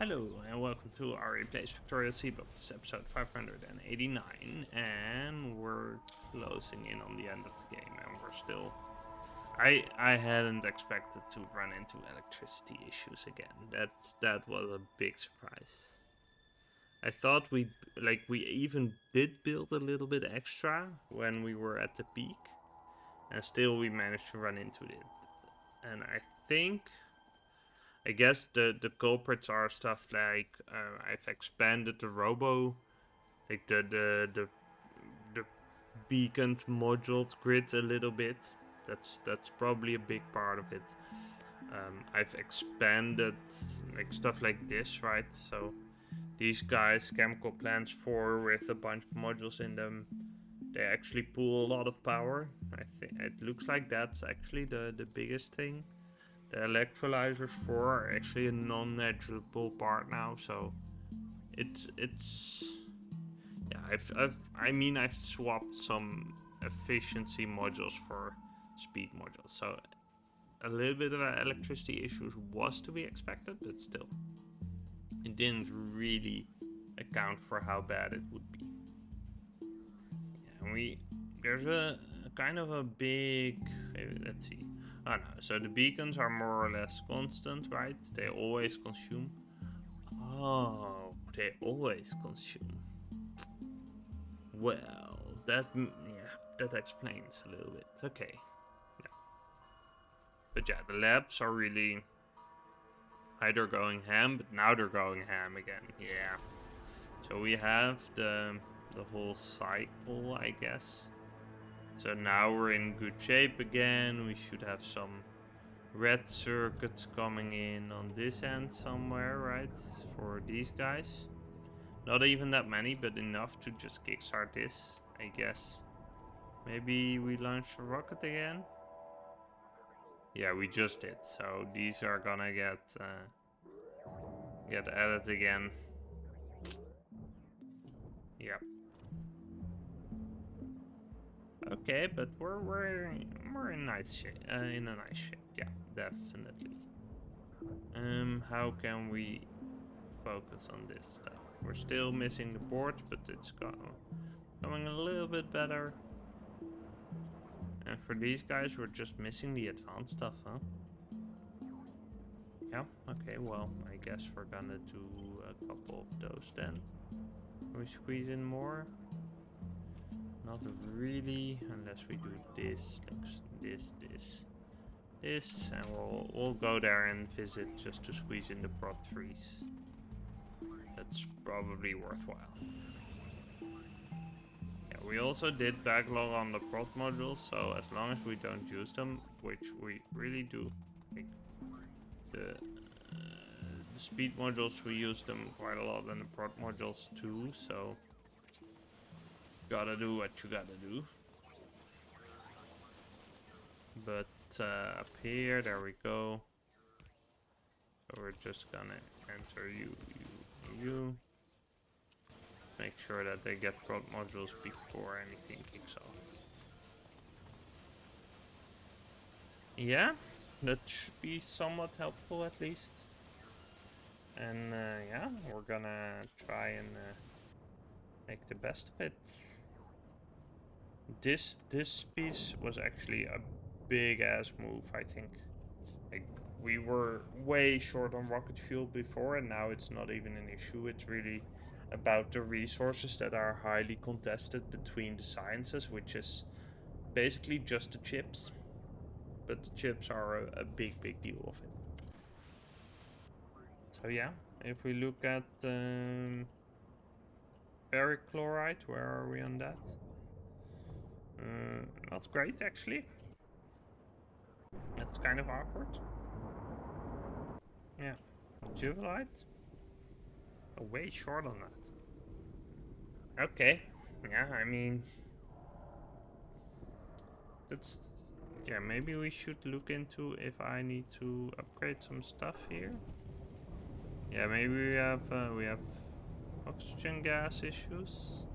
Hello and welcome to Aurei Plays Factorio 1.1 Seablock. This is episode 589 and we're closing in on the end of the game and we're still... I hadn't expected to run into electricity issues again. That was a big surprise. I thought we even did build a little bit extra when we were at the peak and still we managed to run into it. And I guess the culprits are stuff like I've expanded the robo, like the beaconed moduled grid a little bit. That's probably a big part of it. I've expanded like stuff like this, right? So these guys, chemical plants 4 with a bunch of modules in them, they actually pull a lot of power. I think it looks like that's actually the biggest thing. The electrolyzers 4 are actually a non-negligible part now, so it's yeah. I've swapped some efficiency modules for speed modules, so a little bit of electricity issues was to be expected, but still, it didn't really account for how bad it would be. Yeah, and there's a kind of a big. Let's see. Oh no, so the beacons are more or less constant, right? They always consume. Oh, they always consume. Well, that explains a little bit. Okay, yeah. But yeah, the labs are really either going ham, but now they're going ham again. Yeah. So we have the whole cycle, I guess. So now we're in good shape again. We should have some red circuits coming in on this end somewhere, right? For these guys. Not even that many, but enough to just kickstart this, I guess. Maybe we launch a rocket again? Yeah, we just did. So these are gonna get added again. Yep. Okay, but we're in nice shape. In a nice shape. Yeah, definitely. How can we focus on this stuff? We're still missing the boards, but it's going a little bit better. And for these guys, we're just missing the advanced stuff, huh? Yeah, okay, well, I guess we're gonna do a couple of those then. Can we squeeze in more? Not really, unless we do this, like this, and we'll go there and visit just to squeeze in the prod 3s. That's probably worthwhile. Yeah, we also did backlog on the prod modules, so as long as we don't use them, which we really do, like the speed modules, we use them quite a lot, and the prod modules too, so gotta do what you gotta do. But up here, there we go. So we're just gonna enter you. Make sure that they get prod modules before anything kicks off. Yeah, that should be somewhat helpful at least. And yeah, we're gonna try and make the best of it. This piece was actually a big ass move, I think. Like, we were way short on rocket fuel before, and now it's not even an issue. It's really about the resources that are highly contested between the sciences, which is basically just the chips. But the chips are a big deal of it. So yeah, if we look at ferric chloride, where are we on that? Not great actually. That's kind of awkward. Yeah. Juvelite? Oh, way short on that. Okay. Yeah, I mean... That's... Yeah, maybe we should look into if I need to upgrade some stuff here. Yeah, maybe we have oxygen gas issues.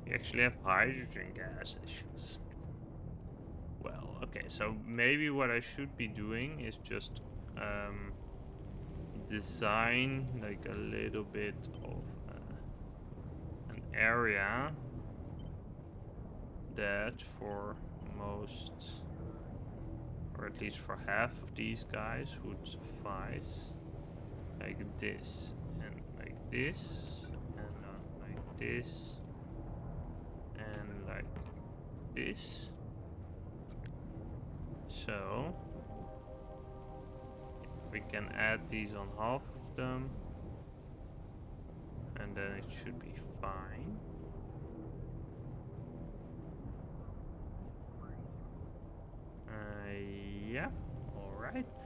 We actually have hydrogen gas issues. Well, okay, so maybe what I should be doing is just design like a little bit of an area that for most, or at least for half of these guys, would suffice. Like this, and like this, and like this, and like this. So we can add these on half of them, and then it should be fine. Yeah, alright.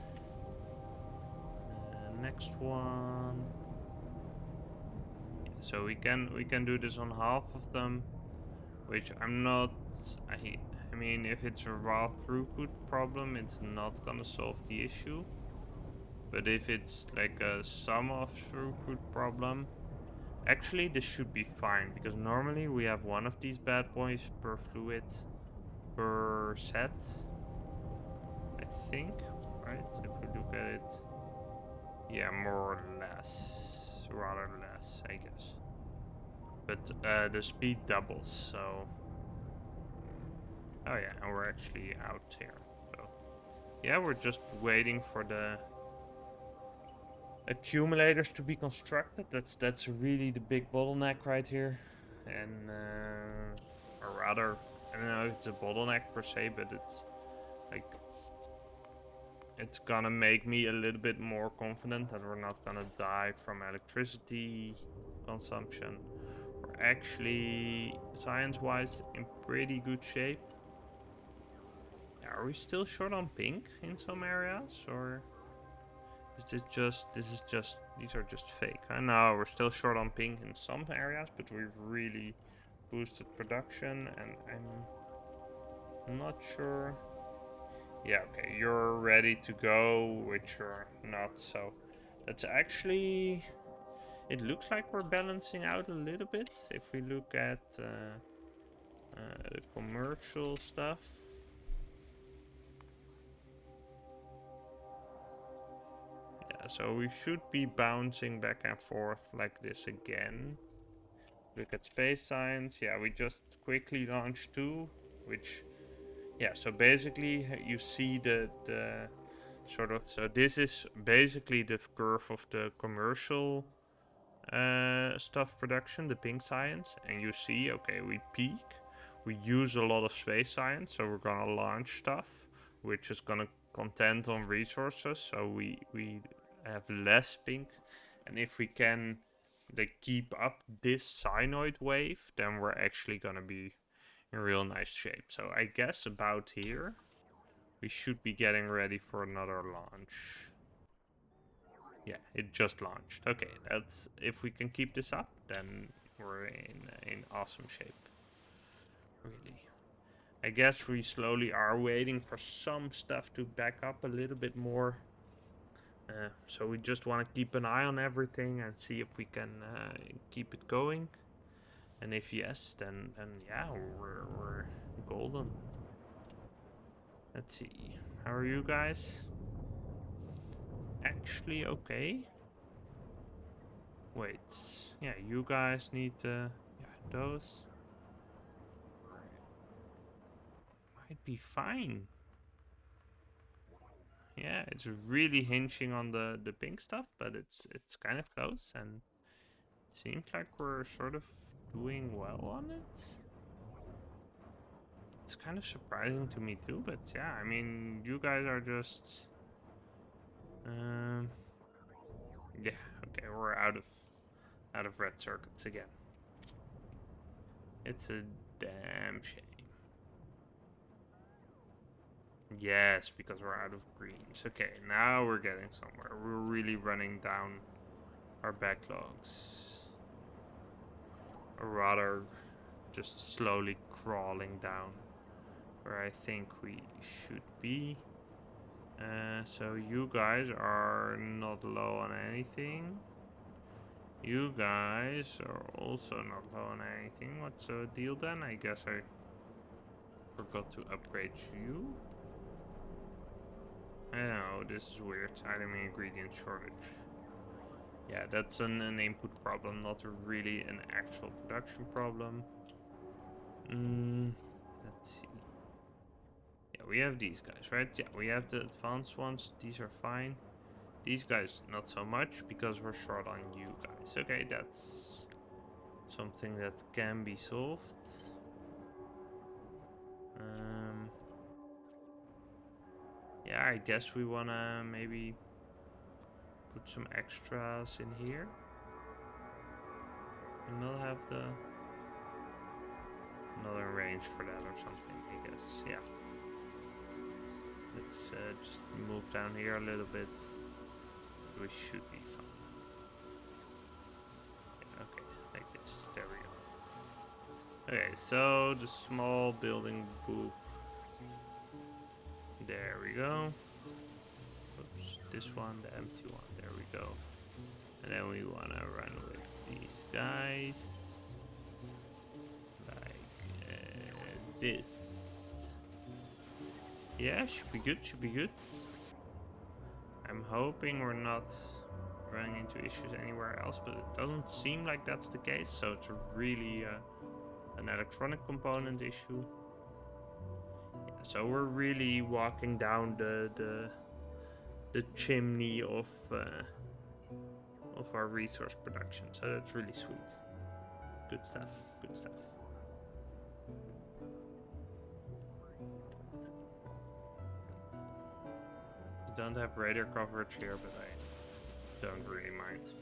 Next one. So we can do this on half of them, which I'm not. I mean, if it's a raw throughput problem, it's not gonna solve the issue. But if it's like a sum of throughput problem, actually this should be fine, because normally we have one of these bad boys per fluid per set, I think, right? If we look at it, yeah, more or less, rather less, I guess. But the speed doubles, so oh yeah, and we're actually out here. So yeah, we're just waiting for the accumulators to be constructed. That's really the big bottleneck right here, and or rather, I don't know if it's a bottleneck per se, but it's like it's gonna make me a little bit more confident that we're not gonna die from electricity consumption. We're actually, science-wise, in pretty good shape. Are we still short on pink in some areas, or is this is just these are just fake? I know we're still short on pink in some areas, but we've really boosted production, and I'm not sure. Yeah, okay, you're ready to go, which you're not, so that's actually, it looks like we're balancing out a little bit if we look at the commercial stuff. Yeah, so we should be bouncing back and forth like this again. Look at space science. Yeah, we just quickly launched 2, which, yeah, so basically you see the sort of, so this is basically the curve of the commercial stuff production, the pink science, and you see, okay, we peak, we use a lot of space science, so we're gonna launch stuff which is gonna contend on resources, so we have less pink, and if we can like keep up this sinoid wave, then we're actually gonna be in real nice shape. So I guess about here we should be getting ready for another launch. Yeah, it just launched. Okay, that's, if we can keep this up, then we're in awesome shape. Really. I guess we slowly are waiting for some stuff to back up a little bit more. So we just want to keep an eye on everything and see if we can keep it going. And if yes, then yeah, we're golden. Let's see. How are you guys? Actually, okay. Wait. Yeah, you guys need yeah, those might be fine. Yeah, it's really hinging on the pink stuff, but it's kind of close, and it seems like we're sort of doing well on it. It's kind of surprising to me too, but yeah, I mean, you guys are just yeah, okay, we're out of red circuits again. It's a damn shame. Yes, because we're out of greens. Okay, now we're getting somewhere. We're really running down our backlogs. Or rather, just slowly crawling down where I think we should be. So you guys are not low on anything. You guys are also not low on anything. What's the deal then? I guess I forgot to upgrade you. I know, this is weird. Item ingredient shortage. Yeah, that's an input problem, not really an actual production problem. Let's see. Yeah, we have these guys, right? Yeah, we have the advanced ones. These are fine. These guys, not so much, because we're short on you guys. Okay, that's something that can be solved. Yeah, I guess we wanna maybe put some extras in here. And we'll have another range for that or something, I guess. Yeah. Let's just move down here a little bit. We should be fine. Yeah, okay, like this. There we go. Okay, so the small building boop. There we go. Oops, this one, the empty one. There we go. And then we want to run with these guys. Like this. Yeah, should be good, should be good. I'm hoping we're not running into issues anywhere else, but it doesn't seem like that's the case. So it's really an electronic component issue. Yeah, so we're really walking down the chimney of our resource production. So that's really sweet. Good stuff. Good stuff. We don't have radar coverage here, but I don't really mind.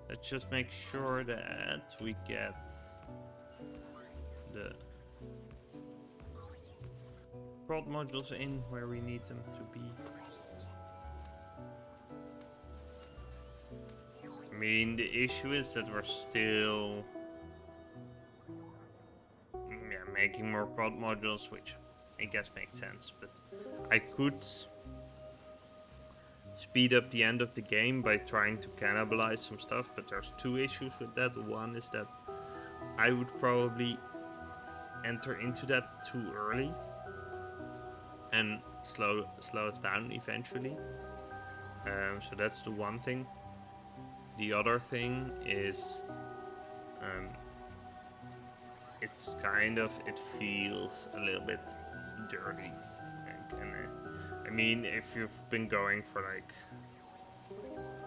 Let's just make sure that we get the prod modules in where we need them to be. I mean, the issue is that we're still making more prod modules, which I guess makes sense, but I could speed up the end of the game by trying to cannibalize some stuff, but there's two issues with that. One is that I would probably enter into that too early and slow us down eventually. So that's the one thing. The other thing is it's kind of, it feels a little bit dirty. And I mean, if you've been going for like,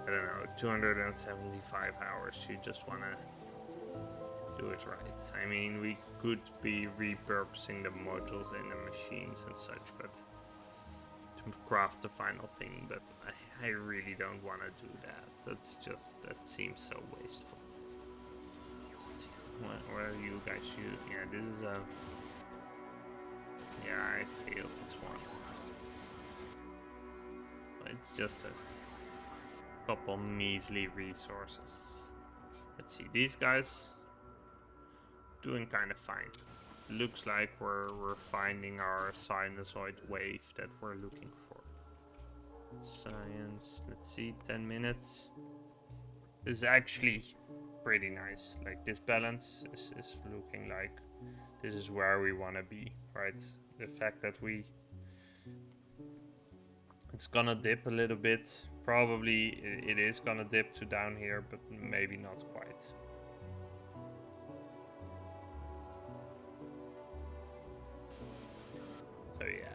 I don't know, 275 hours, you just want to do it right. I mean, we could be repurposing the modules in the machines and such, but to craft the final thing, but I really don't want to do that. That's just, that seems so wasteful. Let's see, what are you guys shooting? Yeah, this is yeah, I failed this one. It's just a couple measly resources. Let's see, these guys doing kind of fine. Looks like we're finding our sinusoid wave that we're looking for. Science, let's see, 10 minutes. This is actually pretty nice. Like, this balance is looking like this is where we want to be, right? The fact that it's gonna dip a little bit. Probably it is gonna dip to down here, but maybe not quite. So yeah.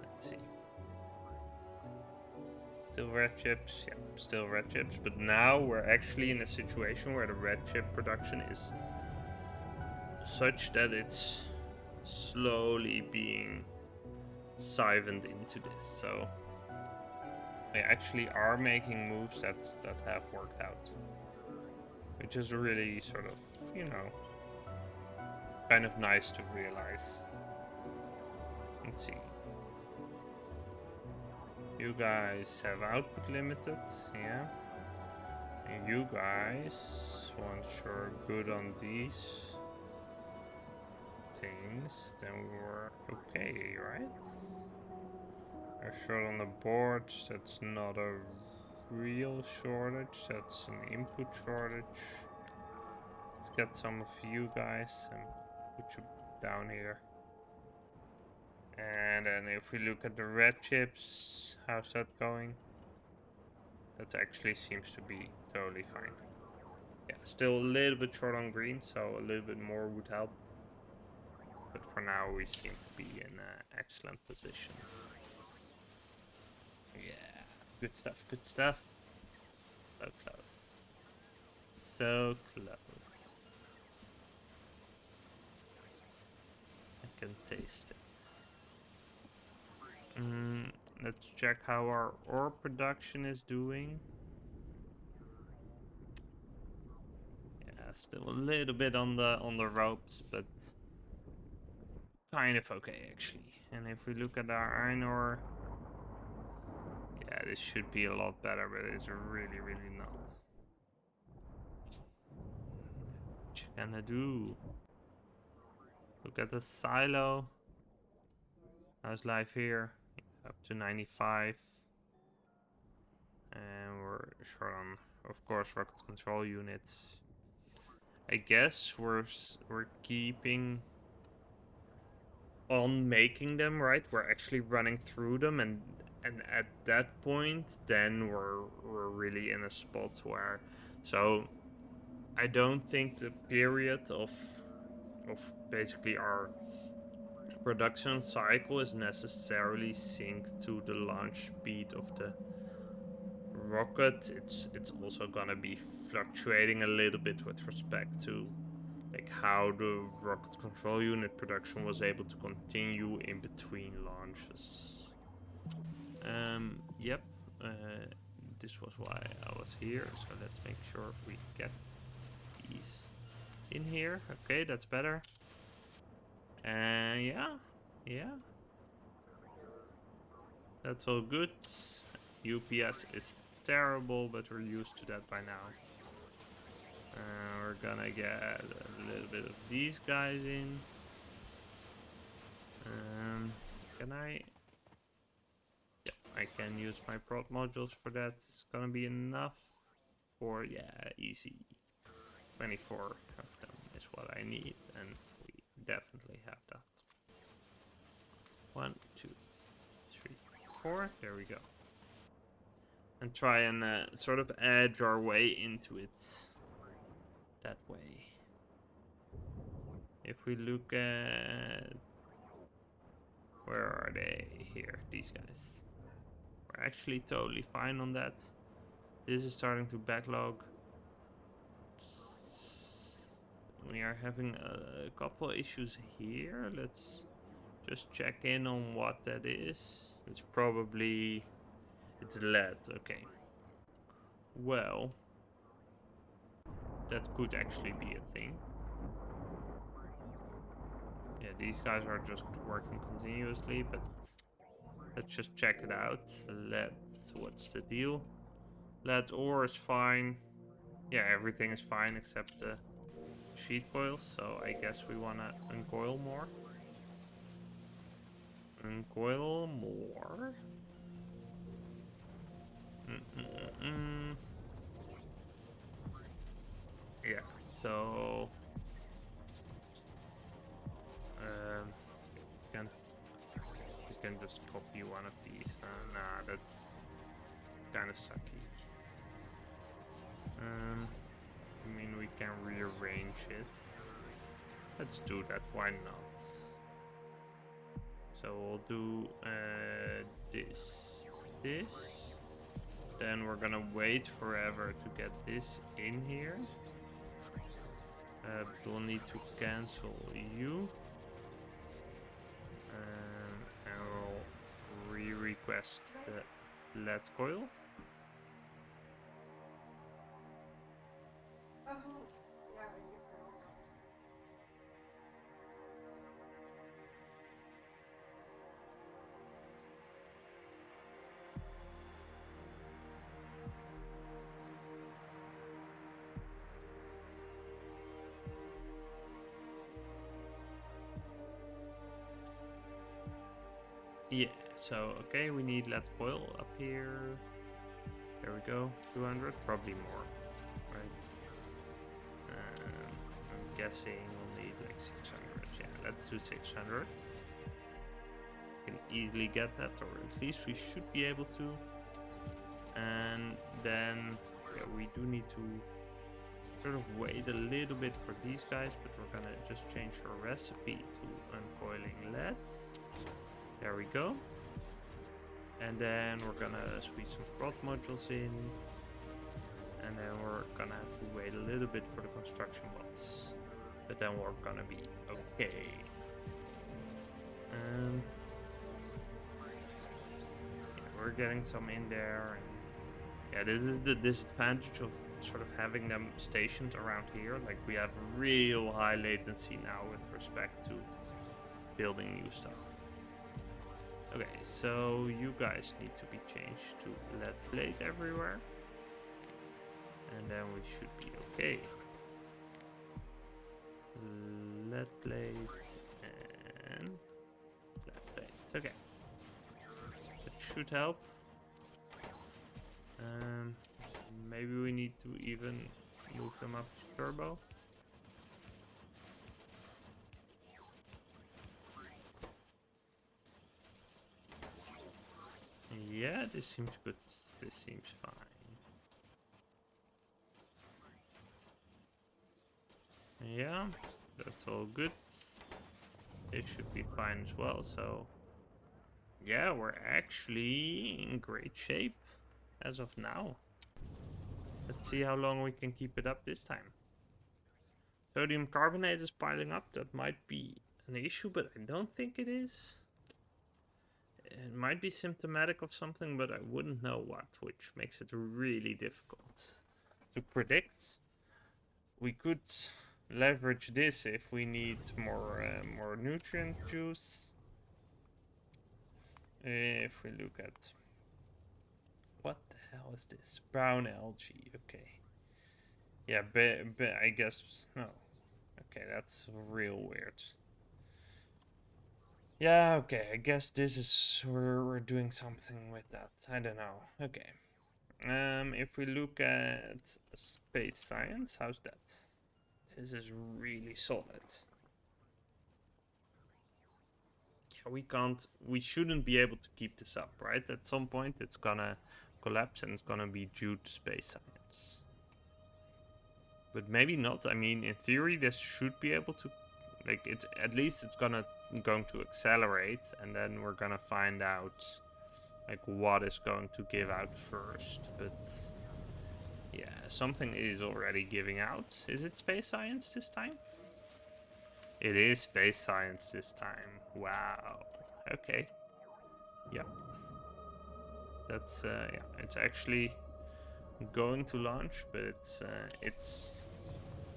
Let's see. Still red chips, yeah, still red chips. But now we're actually in a situation where the red chip production is such that it's slowly being siphoned into this. So we actually are making moves that have worked out, which is really sort of, you know, kind of nice to realize. Let's see. You guys have output limited, yeah. And you guys, once you're good on these things, then we're okay, right? They're short on the boards, that's not a real shortage, that's an input shortage. Let's get some of you guys and put you down here. And then if we look at the red chips, how's that going? That actually seems to be totally fine. Yeah, still a little bit short on green, so a little bit more would help. But for now, we seem to be in an excellent position. Yeah, good stuff, good stuff. So close. So close. I can taste it. Let's check how our ore production is doing. Yeah, still a little bit on the ropes, but kind of okay actually. And if we look at our iron ore, yeah, this should be a lot better, but it's really, really not. What you gonna do? Look at the silo. How's life here? Up to 95. And we're short on, of course, rocket control units. I guess we're keeping on making them, right? We're actually running through them, and at that point, then we're really in a spot where, so I don't think the period of basically our production cycle is necessarily synced to the launch speed of the rocket. It's also gonna be fluctuating a little bit with respect to like how the rocket control unit production was able to continue in between launches. Yep. This was why I was here, so let's make sure we get these in here. Okay, that's better. And yeah, that's all good. UPS is terrible, but we're used to that by now. We're gonna get a little bit of these guys in. Can I? Yeah, I can use my prod modules for that. It's gonna be enough for, yeah, easy. 24 of them is what I need, and we definitely have that. 1, 2, 3, 4. There we go. And try and sort of edge our way into it that way. If we look at, where are they? Here, these guys. We're actually totally fine on that. This is starting to backlog. We are having a couple issues here. Let's just check in on what that is. It's probably, it's lead. Okay. Well, that could actually be a thing. Yeah, these guys are just working continuously, but let's just check it out. What's the deal? Lead ore is fine. Yeah, everything is fine except the sheet coils, so I guess we want to uncoil more. Uncoil more. Yeah, so can we can just copy one of these. Nah, that's kind of sucky. I mean, we can rearrange it. Let's do that. Why not? So we'll do this. Then we're gonna wait forever to get this in here. We'll need to cancel you. And we'll re-request the lead coil. Yeah, so okay, we need lead coil up here. There we go, 200, probably more, right? I'm guessing we'll need like 600. Yeah, let's do 600. can easily get that, or at least we should be able to. And then, yeah, we do need to sort of wait a little bit for these guys, but we're gonna just change our recipe to uncoiling leads. There we go. And then we're gonna squeeze some prod modules in. And then we're gonna have to wait a little bit for the construction bots. But then we're gonna be okay. Yeah, we're getting some in there. And yeah, this is the disadvantage of sort of having them stationed around here. Like, we have real high latency now with respect to building new stuff. Okay, so you guys need to be changed to lead plate everywhere. And then we should be okay. Lead plate and lead plate. Okay. That should help. Maybe we need to even move them up to turbo. Yeah, this seems good. This seems fine. Yeah, that's all good. It should be fine as well, so yeah, we're actually in great shape as of now. Let's see how long we can keep it up this time. Sodium carbonate is piling up. That might be an issue, but I don't think it is. It might be symptomatic of something, but I wouldn't know what, which makes it really difficult to predict. We could leverage this if we need more nutrient juice. If we look at what the hell is this? Brown algae. Okay. Yeah, but I guess no. Okay, that's real weird. Yeah, okay, I guess this is we're doing something with that. I don't know. Okay. If we look at space science, how's that? This is really solid. Yeah, we shouldn't be able to keep this up, right? At some point it's gonna collapse and it's gonna be due to space science. But maybe not. I mean, in theory, this should be able to, like, it. At least it's going to accelerate, and then we're gonna find out, like, what is going to give out first. But yeah, something is already giving out. Is it space science this time? It is space science this time. Wow. Okay. Yep. That's yeah. It's actually going to launch, but it's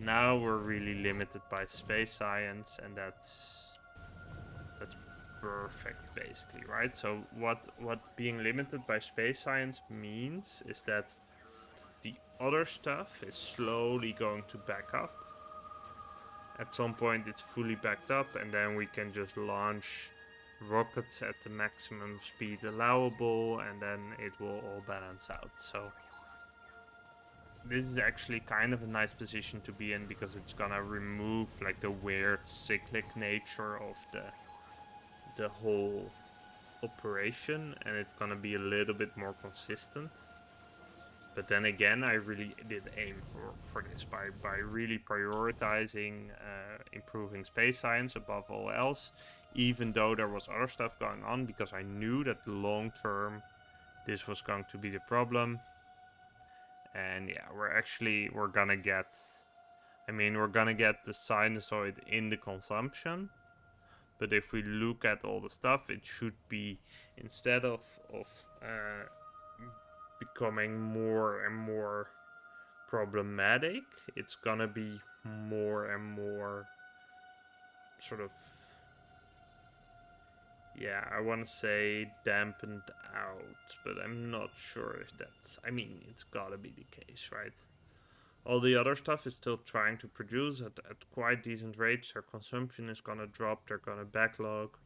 now we're really limited by space science, and that's perfect, basically, right? So what being limited by space science means is that the other stuff is slowly going to back up. At some point it's fully backed up, and then we can just launch rockets at the maximum speed allowable, and then it will all balance out. So this is actually kind of a nice position to be in, because it's gonna remove like the weird cyclic nature of the whole operation, and it's gonna be a little bit more consistent. But then again, I really did aim for this by really prioritizing improving space science above all else, even though there was other stuff going on, because I knew that long term this was going to be the problem. And yeah, we're gonna get, I mean, we're gonna get the sinusoid in the consumption. But if we look at all the stuff, it should be, instead of becoming more and more problematic, it's gonna be more and more sort of, yeah, I want to say dampened out, but I'm not sure if that's, I mean, it's gotta be the case, right? All the other stuff is still trying to produce at quite decent rates. Their consumption is gonna drop, they're gonna backlog,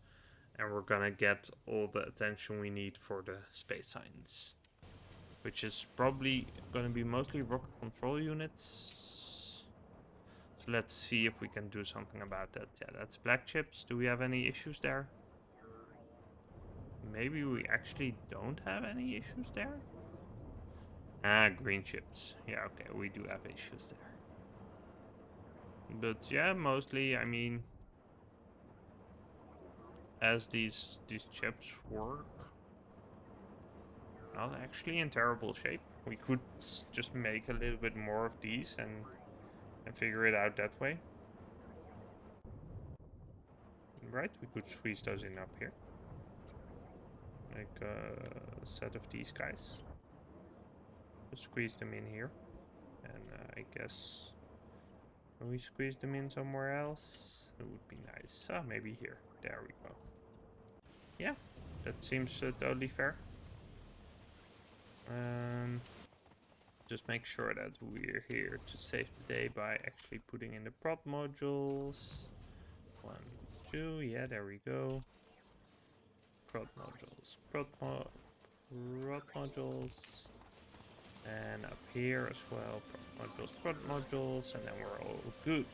and we're gonna get all the attention we need for the space science, which is probably gonna be mostly rocket control units. So let's see if we can do something about that. Yeah, that's black chips. Do we have any issues there? maybe we actually don't have any issues there. Ah, green chips. Yeah, okay, we do have issues there. But yeah, mostly, I mean, as these chips work, not actually in terrible shape. We could just make a little bit more of these and figure it out that way. Right, we could squeeze those in up here. Like a set of these guys. Just squeeze them in here. And I guess can we squeeze them in somewhere else? It would be nice. Ah, maybe here. There we go. Yeah, that seems totally fair. Just make sure that we're here to save the day by actually putting in the prod modules. 1, 2, yeah, there we go. Prod modules, prod modules. And up here as well, prod modules, and then we're all good.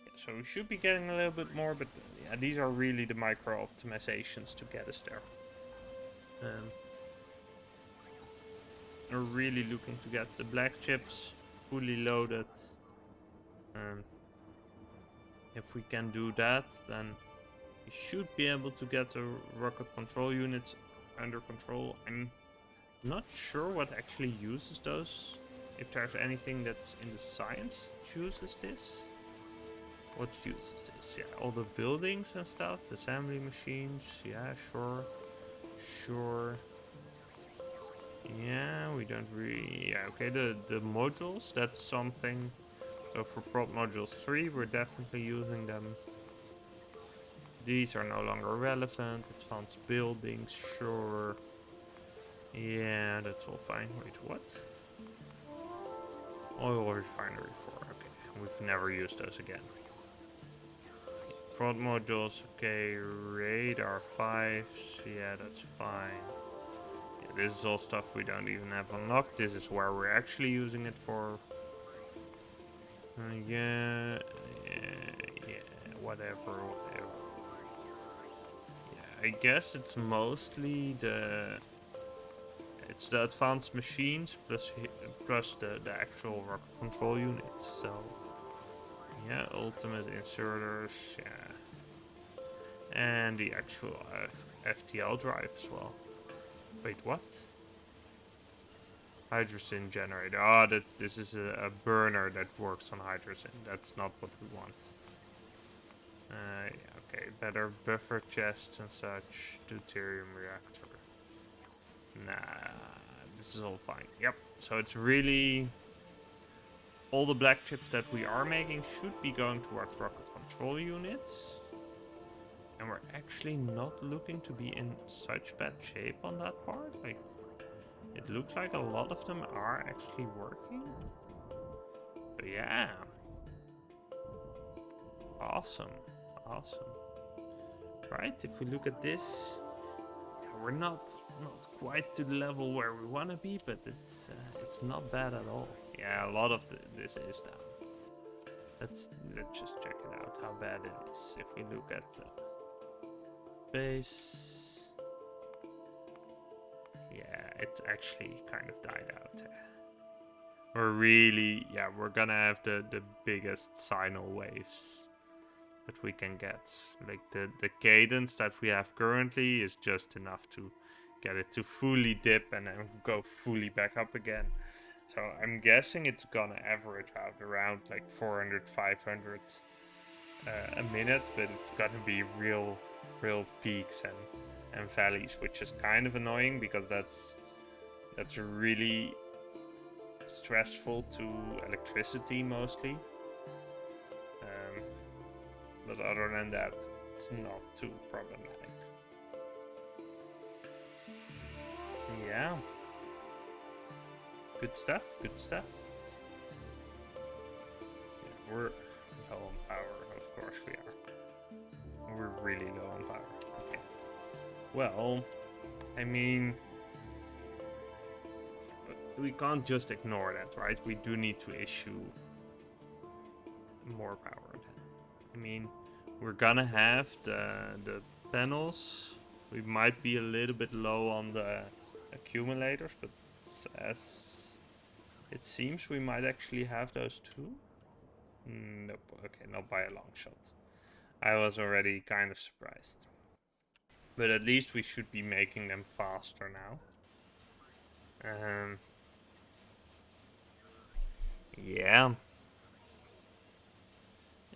Yeah, so we should be getting a little bit more, but yeah, these are really the micro optimizations to get us there. We're really looking to get the black chips fully loaded. If we can do that, then we should be able to get the rocket control units under control. I'm not sure what actually uses those. If there's anything that's in the science uses this. What uses this? Yeah, all the buildings and stuff, assembly machines. Yeah, sure. Sure. Yeah, we don't really... Yeah, okay, the modules, that's something. So for prop modules 3, we're definitely using them. These are no longer relevant. Advanced buildings, sure. Yeah, that's all fine. Wait, what? Oil refinery 4, okay. We've never used those again. Prod modules, okay. Radar 5, yeah, that's fine. Yeah, this is all stuff we don't even have unlocked. This is where we're actually using it for. Yeah, whatever. Yeah, I guess it's mostly it's the advanced machines plus the actual rocket control units. So yeah, ultimate inserters, yeah, and the actual FTL drive as well. Wait, what? Hydrogen generator. Oh, this is a burner that works on hydrogen. That's not what we want. Yeah, okay, better buffer chests and such. Deuterium reactor. Nah, this is all fine. Yep, so it's really... All the black chips that we are making should be going towards rocket control units. And we're actually not looking to be in such bad shape on that part. Like, it looks like a lot of them are actually working. But yeah. Awesome. Awesome. Right, if we look at this, we're not quite to the level where we want to be, but it's not bad at all. Yeah, a lot of this is down. Let's just check it out how bad it is. If we look at base, yeah, it's actually kind of died out. We're really, yeah, we're gonna have the biggest signal waves that we can get. Like the cadence that we have currently is just enough to get it to fully dip and then go fully back up again. So I'm guessing it's gonna average out around like 400, 500 a minute, but it's gonna be real peaks and valleys, which is kind of annoying because that's really stressful to electricity mostly. But other than that, it's not too problematic. Yeah. Good stuff, good stuff. Yeah, we're low on power, of course we are. We're really low on power. Okay. Well, I mean, we can't just ignore that, right? We do need to issue more power. I mean, we're gonna have the panels We might be a little bit low on the accumulators, but as it seems we might actually have those too. Nope, okay, not by a long shot. I was already kind of surprised. But at least we should be making them faster now. Yeah,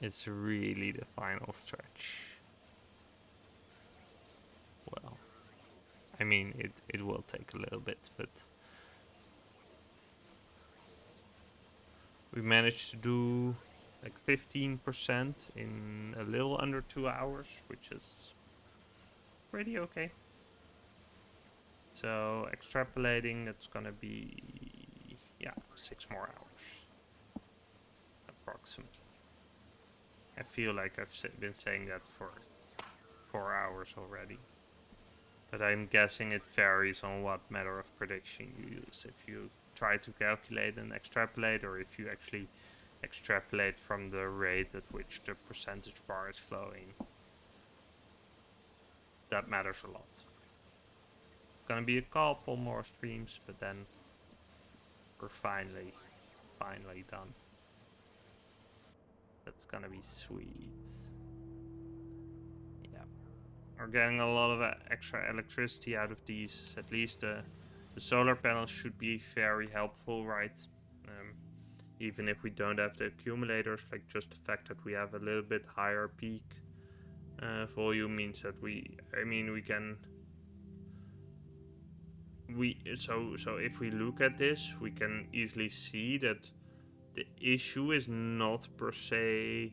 it's really the final stretch. Well, I mean, it will take a little bit, but we managed to do like 15% in a little under 2 hours, which is pretty okay. So extrapolating, it's gonna be, yeah, 6 more hours, approximately. I feel like I've been saying that for 4 hours already. But I'm guessing it varies on what matter of prediction you use. If you try to calculate and extrapolate, or if you actually extrapolate from the rate at which the percentage bar is flowing, that matters a lot. It's gonna be a couple more streams, but then we're finally done. That's gonna be sweet. Yeah, we're getting a lot of extra electricity out of these. At least the solar panels should be very helpful, right? Even if we don't have the accumulators, like just the fact that we have a little bit higher peak volume means that we can so if we look at this, we can easily see that the issue is not per se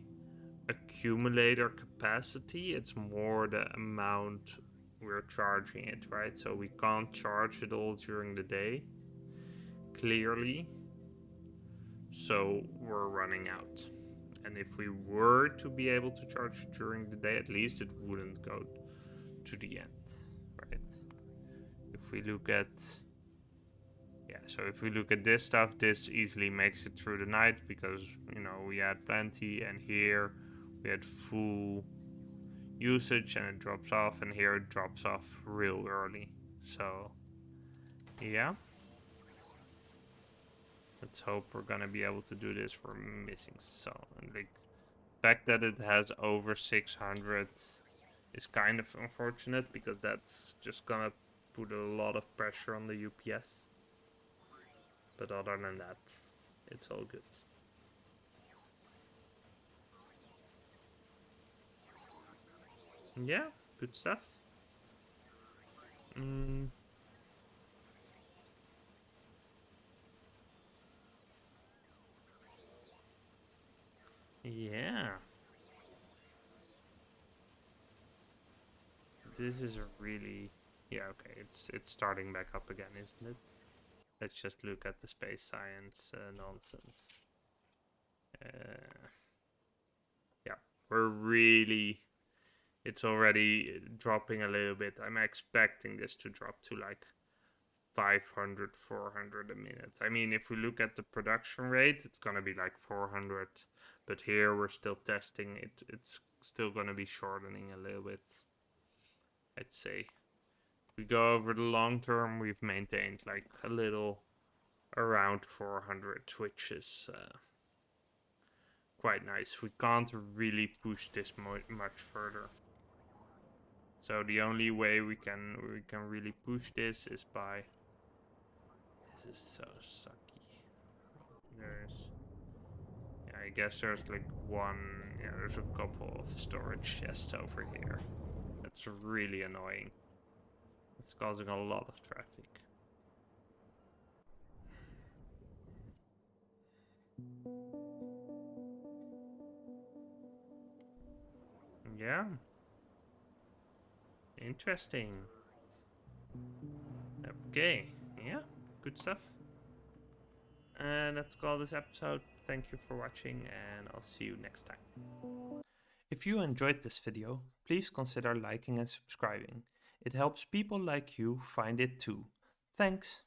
accumulator capacity, it's more the amount we're charging it, right? So we can't charge it all during the day, clearly, so we're running out. And if we were to be able to charge during the day, at least it wouldn't go to the end, right? If we look at, yeah, so if we look at this stuff, this easily makes it through the night because, we had plenty, and here we had full usage and it drops off, and here it drops off real early. So, yeah. Let's hope we're gonna be able to do this. We're missing some. And the fact that it has over 600 is kind of unfortunate because that's just gonna put a lot of pressure on the UPS. But other than that, it's all good. Yeah, good stuff. Mm, yeah, this is a really, yeah, okay. It's starting back up again, isn't it? Let's just look at the space science nonsense. Uh, yeah, we're really. It's already dropping a little bit. I'm expecting this to drop to like 500, 400 a minute. I mean, if we look at the production rate, it's gonna be like 400, but here we're still testing it. It's still gonna be shortening a little bit, I'd say. If we go over the long term, we've maintained like a little around 400, which is quite nice. We can't really push this much further. So the only way we can really push this is by. This is so sucky. There's. Yeah, I guess there's like one. Yeah, there's a couple of storage chests over here. That's really annoying. It's causing a lot of traffic. Yeah. Interesting. Okay. Yeah. Good stuff. And let's call this episode. Thank you for watching, and I'll see you next time. If you enjoyed this video, please consider liking and subscribing. It helps people like you find it too. Thanks!